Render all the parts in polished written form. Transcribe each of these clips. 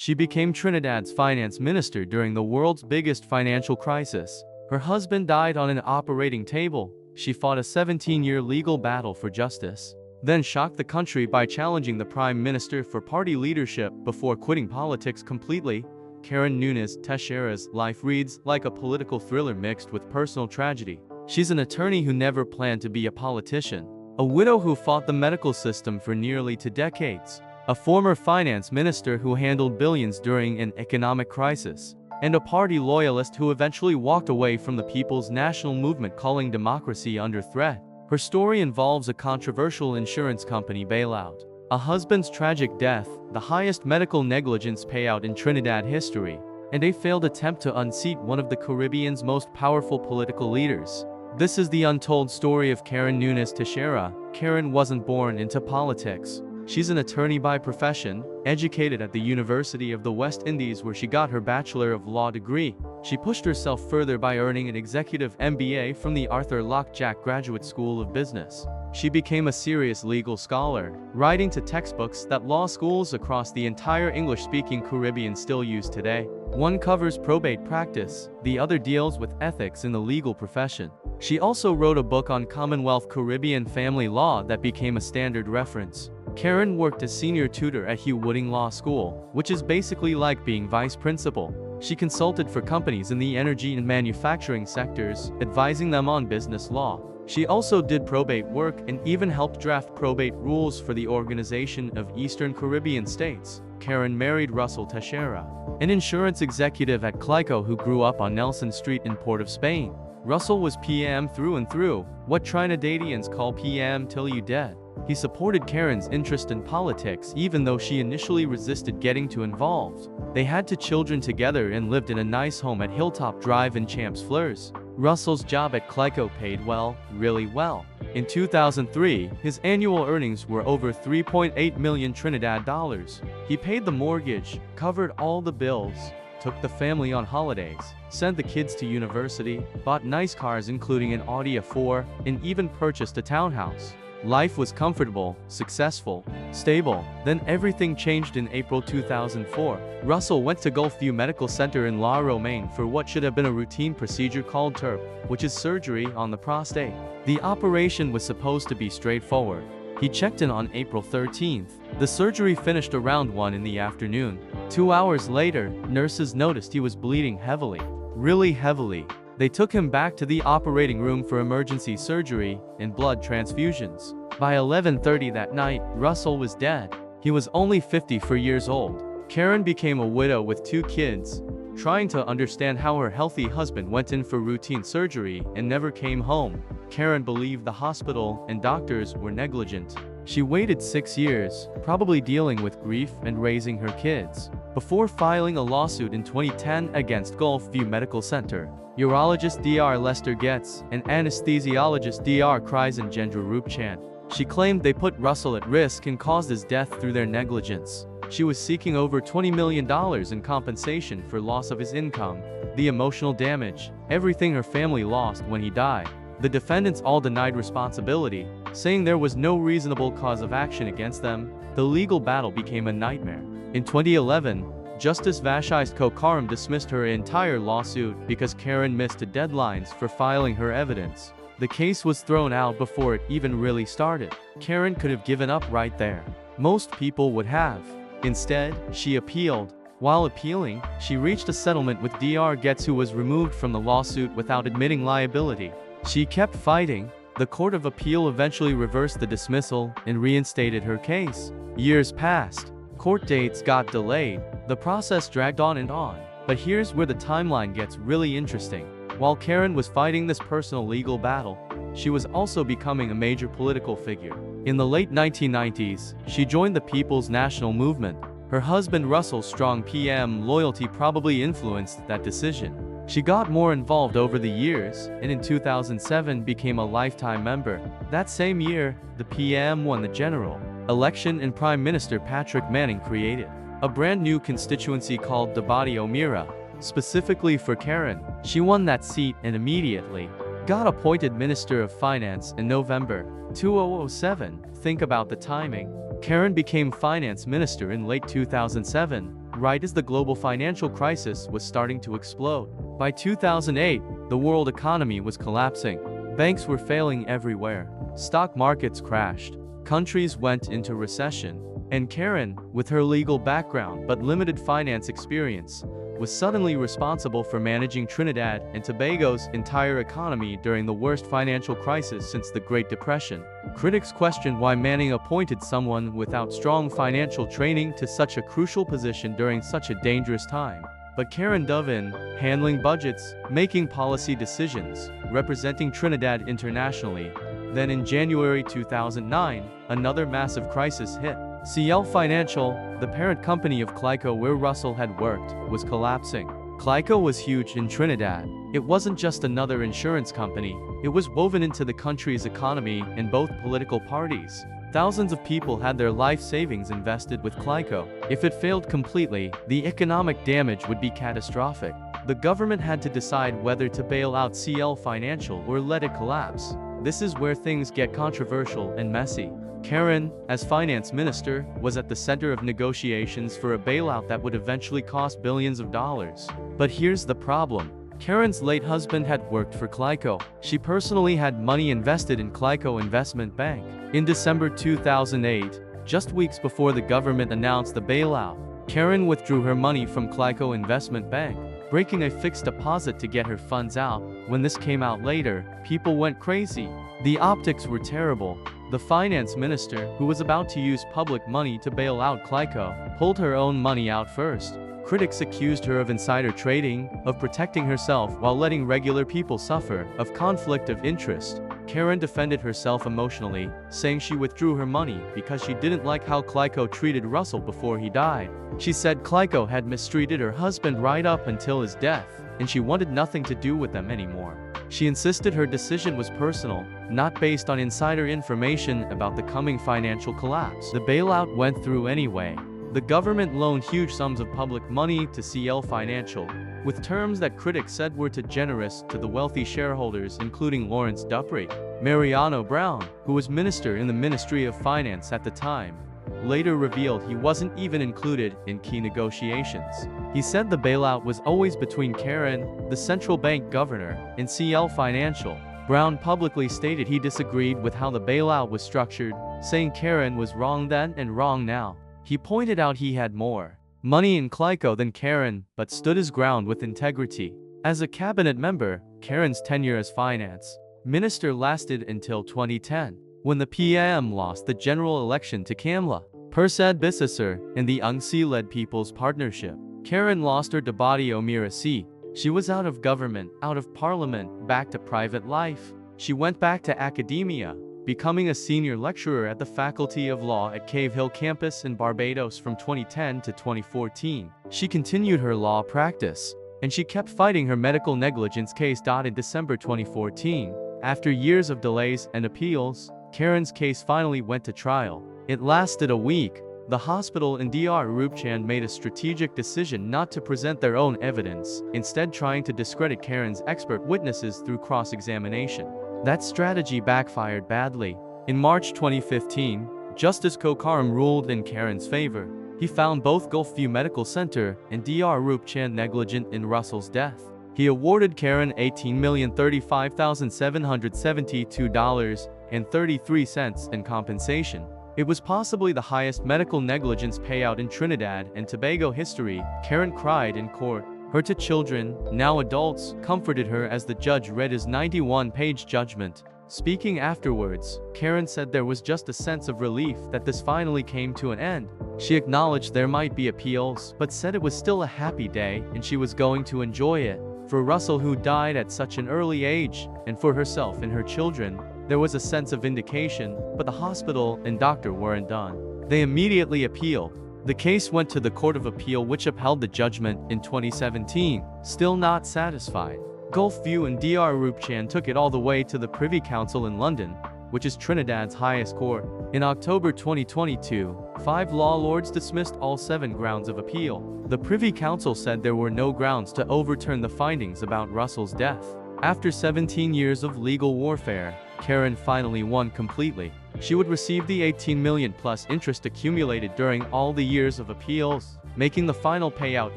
She became Trinidad's finance minister during the world's biggest financial crisis. Her husband died on an operating table. She fought a 17-year legal battle for justice, then shocked the country by challenging the prime minister for party leadership before quitting politics completely. Karen Nunez-Tesheira's life reads like a political thriller mixed with personal tragedy. She's an attorney who never planned to be a politician, a widow who fought the medical system for nearly 2 decades, a former finance minister who handled billions during an economic crisis, and a party loyalist who eventually walked away from the People's National Movement, calling democracy under threat. Her story involves a controversial insurance company bailout, a husband's tragic death, the highest medical negligence payout in Trinidad history, and a failed attempt to unseat one of the Caribbean's most powerful political leaders. This is the untold story of Karen Nunez-Tesheira. Karen wasn't born into politics. She's an attorney by profession, educated at the University of the West Indies where she got her Bachelor of Law degree. She pushed herself further by earning an executive MBA from the Arthur Lock Jack Graduate School of Business. She became a serious legal scholar, writing to textbooks that law schools across the entire English-speaking Caribbean still use today. One covers probate practice, the other deals with ethics in the legal profession. She also wrote a book on Commonwealth Caribbean family law that became a standard reference. Karen worked as senior tutor at Hugh Wooding Law School, which is basically like being vice principal. She consulted for companies in the energy and manufacturing sectors, advising them on business law. She also did probate work and even helped draft probate rules for the Organization of Eastern Caribbean States. Karen married Russell Tesheira, an insurance executive at CLICO who grew up on Nelson Street in Port of Spain. Russell was PM through and through, what Trinidadians call PM till you dead. He supported Karen's interest in politics even though she initially resisted getting too involved. They had 2 children together and lived in a nice home at Hilltop Drive in Champs Fleurs. Russell's job at CLICO paid well, really well. In 2003, his annual earnings were over 3.8 million Trinidad dollars. He paid the mortgage, covered all the bills, took the family on holidays, sent the kids to university, bought nice cars including an Audi A4, and even purchased a townhouse. Life was comfortable, successful, stable. Then everything changed in April 2004. Russell went to Gulfview Medical Center in La Romaine for what should have been a routine procedure called TURP, which is surgery on the prostate. The operation was supposed to be straightforward. He checked in on April 13th. The surgery finished around 1 in the afternoon. 2 hours later, nurses noticed he was bleeding heavily, really heavily. They took him back to the operating room for emergency surgery and blood transfusions. By 11:30 that night, Russell was dead. He was only 54 years old. Karen became a widow with 2 kids, trying to understand how her healthy husband went in for routine surgery and never came home. Karen believed the hospital and doctors were negligent. She waited 6 years, probably dealing with grief and raising her kids, before filing a lawsuit in 2010 against Gulfview Medical Center. Urologist Dr. Lester Getz and anesthesiologist Dr. Crisengender Rupchan. She claimed they put Russell at risk and caused his death through their negligence. She was seeking over $20 million in compensation for loss of his income, the emotional damage, everything her family lost when he died. The defendants all denied responsibility, saying there was no reasonable cause of action against them. The legal battle became a nightmare. In 2011, Justice Vashis Kokaram dismissed her entire lawsuit because Karen missed deadlines for filing her evidence. The case was thrown out before it even really started. Karen could have given up right there. Most people would have. Instead, she appealed. While appealing, she reached a settlement with Dr. Getz, who was removed from the lawsuit without admitting liability. She kept fighting. The Court of Appeal eventually reversed the dismissal and reinstated her case. Years passed. Court dates got delayed. The process dragged on and on. But here's where the timeline gets really interesting. While Karen was fighting this personal legal battle, she was also becoming a major political figure. In the late 1990s, she joined the People's National Movement. Her husband Russell's strong PM loyalty probably influenced that decision. She got more involved over the years, and in 2007 became a lifetime member. That same year, the PM won the general election and Prime Minister Patrick Manning created a brand new constituency called Tobago Mira, specifically for Karen. She won that seat and immediately got appointed Minister of Finance in November 2007. Think about the timing. Karen became finance minister in late 2007, right as the global financial crisis was starting to explode. By 2008, the world economy was collapsing. Banks were failing everywhere. Stock markets crashed. Countries went into recession. And Karen, with her legal background but limited finance experience, was suddenly responsible for managing Trinidad and Tobago's entire economy during the worst financial crisis since the Great Depression. Critics questioned why Manning appointed someone without strong financial training to such a crucial position during such a dangerous time. But Karen dove in, handling budgets, making policy decisions, representing Trinidad internationally. Then in January 2009, another massive crisis hit. CL Financial, the parent company of CLICO where Russell had worked, was collapsing. CLICO was huge in Trinidad. It wasn't just another insurance company, it was woven into the country's economy and both political parties. Thousands of people had their life savings invested with CLICO. If it failed completely, the economic damage would be catastrophic. The government had to decide whether to bail out CL Financial or let it collapse. This is where things get controversial and messy. Karen, as finance minister, was at the center of negotiations for a bailout that would eventually cost billions of dollars. But here's the problem. Karen's late husband had worked for CLICO. She personally had money invested in CLICO Investment Bank. In December 2008, just weeks before the government announced the bailout, Karen withdrew her money from CLICO Investment Bank, breaking a fixed deposit to get her funds out. When this came out later, people went crazy. The optics were terrible. The finance minister, who was about to use public money to bail out CLICO, pulled her own money out first. Critics accused her of insider trading, of protecting herself while letting regular people suffer, of conflict of interest. Karen defended herself emotionally, saying she withdrew her money because she didn't like how CLICO treated Russell before he died. She said CLICO had mistreated her husband right up until his death, and she wanted nothing to do with them anymore. She insisted her decision was personal, not based on insider information about the coming financial collapse. The bailout went through anyway. The government loaned huge sums of public money to CL Financial, with terms that critics said were too generous to the wealthy shareholders, including Lawrence Dupree. Mariano Brown, who was minister in the Ministry of Finance at the time, later revealed he wasn't even included in key negotiations. He said the bailout was always between Karen, the central bank governor, and CL Financial. Brown publicly stated he disagreed with how the bailout was structured, saying Karen was wrong then and wrong now. He pointed out he had more money in CLICO than Karen, but stood his ground with integrity. As a cabinet member, Karen's tenure as finance minister lasted until 2010, when the PM lost the general election to Kamla Persad Bissessar in the UNC-led People's Partnership. Karen lost her Debati Omira seat. She was out of government, out of parliament, back to private life. She went back to academia, becoming a senior lecturer at the Faculty of Law at Cave Hill campus in Barbados from 2010 to 2014. She continued her law practice, and she kept fighting her medical negligence case. In December 2014, after years of delays and appeals, Karen's case finally went to trial. It lasted a week. The hospital in Dr. Rupchan made a strategic decision not to present their own evidence, instead trying to discredit Karen's expert witnesses through cross-examination. That strategy backfired badly. In March 2015, Justice Kokaram ruled in Karen's favor. He found both Gulfview Medical Center and Dr. Rupchan negligent in Russell's death. He awarded Karen $18,035,772.33 in compensation. It was possibly the highest medical negligence payout in Trinidad and Tobago history. Karen cried in court. Her two children, now adults, comforted her as the judge read his 91-page judgment. Speaking afterwards, Karen said there was just a sense of relief that this finally came to an end. She acknowledged there might be appeals, but said it was still a happy day and she was going to enjoy it. For Russell, who died at such an early age, and for herself and her children, there was a sense of vindication, but the hospital and doctor weren't done. They immediately appealed. The case went to the Court of Appeal, which upheld the judgment in 2017. Still not satisfied, Gulfview and Dr. Rupchan took it all the way to the Privy Council in London, which is Trinidad's highest court. In October 2022, 5 law lords dismissed all 7 grounds of appeal. The Privy Council said there were no grounds to overturn the findings about Russell's death. After 17 years of legal warfare, Karen finally won completely. she would receive the 18 million plus interest accumulated during all the years of appeals, making the final payout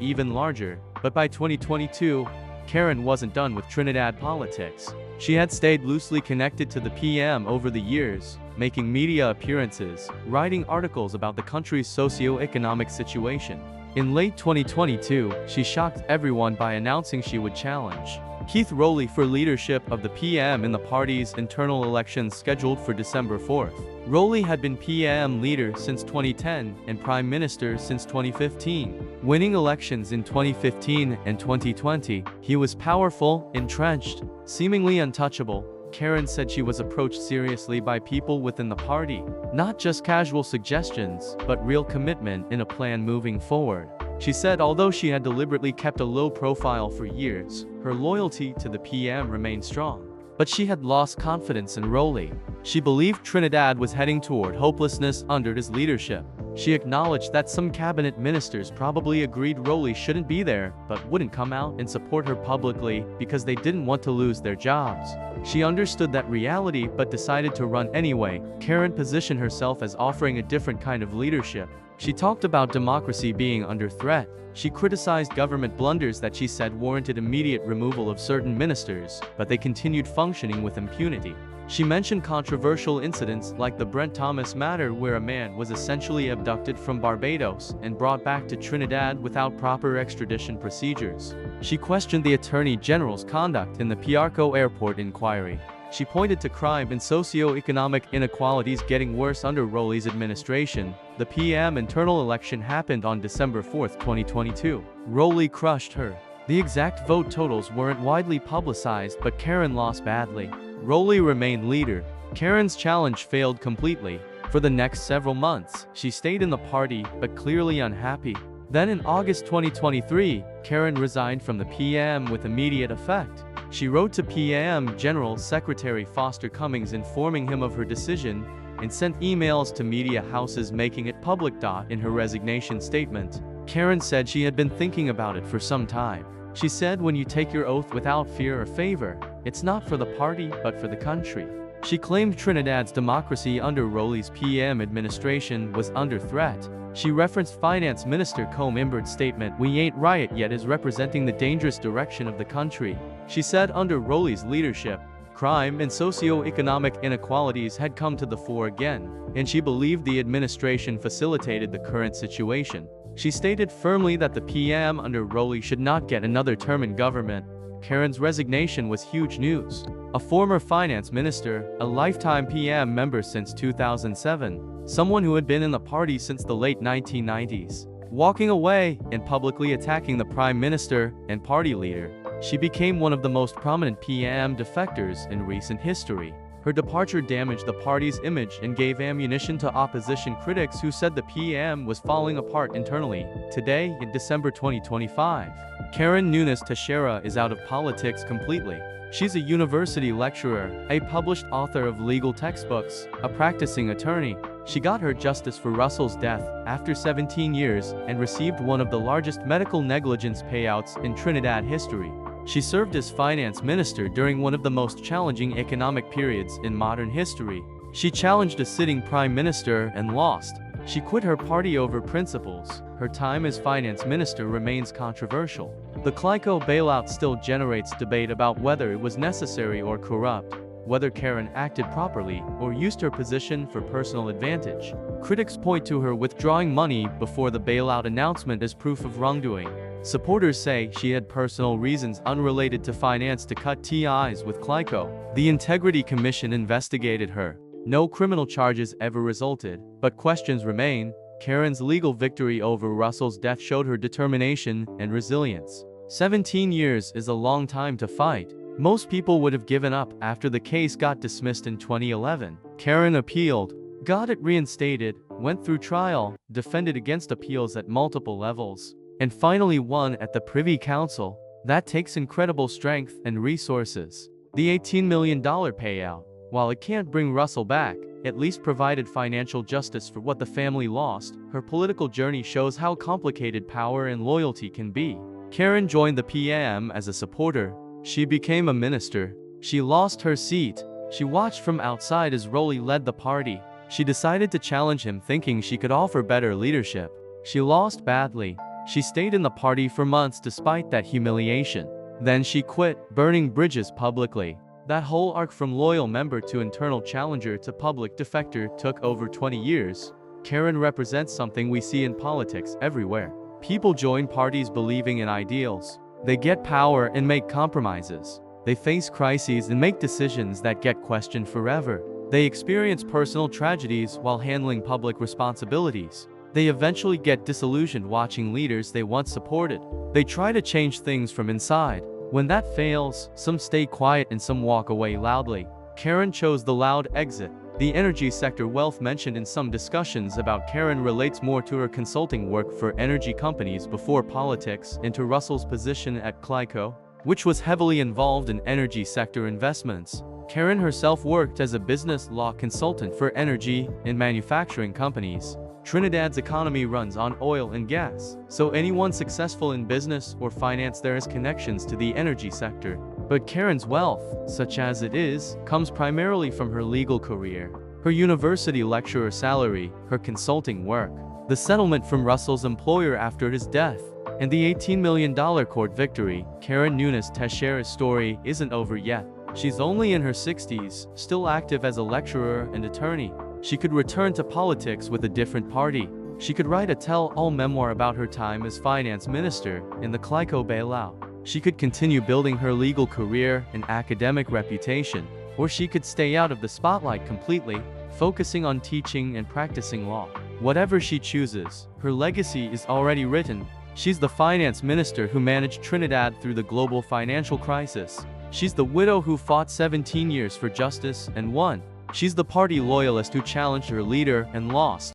even larger. But by 2022, Karen wasn't done with Trinidad politics. She had stayed loosely connected to the PM over the years, making media appearances, writing articles about the country's socio-economic situation. In late 2022, she shocked everyone by announcing she would challenge Keith Rowley for leadership of the PM in the party's internal elections scheduled for December 4th. Rowley had been PM leader since 2010 and Prime Minister since 2015. Winning elections in 2015 and 2020, he was powerful, entrenched, seemingly untouchable. Karen said she was approached seriously by people within the party, not just casual suggestions, but real commitment in a plan moving forward. She said although she had deliberately kept a low profile for years, her loyalty to the PM remained strong. But she had lost confidence in Rowley. She believed Trinidad was heading toward hopelessness under his leadership. She acknowledged that some cabinet ministers probably agreed Rowley shouldn't be there, but wouldn't come out and support her publicly because they didn't want to lose their jobs. She understood that reality but decided to run anyway. Karen positioned herself as offering a different kind of leadership. She talked about democracy being under threat. She criticized government blunders that she said warranted immediate removal of certain ministers, but they continued functioning with impunity. She mentioned controversial incidents like the Brent Thomas matter where a man was essentially abducted from Barbados and brought back to Trinidad without proper extradition procedures. She questioned the Attorney General's conduct in the Piarco Airport inquiry. She pointed to crime and socio-economic inequalities getting worse under Rowley's administration. The PM internal election happened on December 4, 2022. Rowley crushed her. The exact vote totals weren't widely publicized, but Karen lost badly. Rowley remained leader. Karen's challenge failed completely. For the next several months, she stayed in the party, but clearly unhappy. Then in August 2023, Karen resigned from the PM with immediate effect. She wrote to PM General Secretary Foster Cummings informing him of her decision and sent emails to media houses making it public. In her resignation statement, Karen said she had been thinking about it for some time. She said, "When you take your oath without fear or favor, it's not for the party but for the country." She claimed Trinidad's democracy under Rowley's PM administration was under threat. She referenced Finance Minister Keith statement, "We ain't riot yet," as representing the dangerous direction of the country. She said under Rowley's leadership, crime and socio-economic inequalities had come to the fore again, and she believed the administration facilitated the current situation. She stated firmly that the PM under Rowley should not get another term in government. Karen's resignation was huge news. A former finance minister, a lifetime PM member since 2007, someone who had been in the party since the late 1990s, walking away and publicly attacking the Prime Minister and party leader. She became one of the most prominent PM defectors in recent history. Her departure damaged the party's image and gave ammunition to opposition critics who said the PM was falling apart internally. Today, in December 2025, Karen Nunez-Tesheira is out of politics completely. She's a university lecturer, a published author of legal textbooks, a practicing attorney. She got her justice for Russell's death after 17 years and received one of the largest medical negligence payouts in Trinidad history. She served as finance minister during one of the most challenging economic periods in modern history. She challenged a sitting prime minister and lost. She quit her party over principles. Her time as finance minister remains controversial. The CLICO bailout still generates debate about whether it was necessary or corrupt, whether Karen acted properly or used her position for personal advantage. Critics point to her withdrawing money before the bailout announcement as proof of wrongdoing. Supporters say she had personal reasons unrelated to finance to cut ties with CLICO. The Integrity Commission investigated her. No criminal charges ever resulted, but questions remain. Karen's legal victory over Russell's death showed her determination and resilience. 17 years is a long time to fight. Most people would have given up after the case got dismissed in 2011. Karen appealed, got it reinstated, went through trial, defended against appeals at multiple levels, and finally won at the Privy Council. That takes incredible strength and resources. The $18 million payout, while it can't bring Russell back, at least provided financial justice for what the family lost. Her political journey shows how complicated power and loyalty can be. Karen joined the PM as a supporter. She became a minister. She lost her seat. She watched from outside as Rowley led the party. She decided to challenge him, thinking she could offer better leadership. She lost badly. She stayed in the party for months despite that humiliation. Then she quit, burning bridges publicly. That whole arc from loyal member to internal challenger to public defector took over 20 years. Karen represents something we see in politics everywhere. People join parties believing in ideals. They get power and make compromises. They face crises and make decisions that get questioned forever. They experience personal tragedies while handling public responsibilities. They eventually get disillusioned watching leaders they once supported. They try to change things from inside. When that fails, some stay quiet and some walk away loudly. Karen chose the loud exit. The energy sector wealth mentioned in some discussions about Karen relates more to her consulting work for energy companies before politics and to Russell's position at CLICO, which was heavily involved in energy sector investments. Karen herself worked as a business law consultant for energy and manufacturing companies. Trinidad's economy runs on oil and gas, so anyone successful in business or finance there has connections to the energy sector. But Karen's wealth, such as it is, comes primarily from her legal career, her university lecturer salary, her consulting work, the settlement from Russell's employer after his death, and the $18 million court victory. Karen Nunez-Tesheira's story isn't over yet. She's only in her 60s, still active as a lecturer and attorney. She could return to politics with a different party. She could write a tell-all memoir about her time as finance minister in the CLICO bailout. She could continue building her legal career and academic reputation, or she could stay out of the spotlight completely, focusing on teaching and practicing law. Whatever she chooses, her legacy is already written. She's the finance minister who managed Trinidad through the global financial crisis. She's the widow who fought 17 years for justice and won. She's the party loyalist who challenged her leader and lost.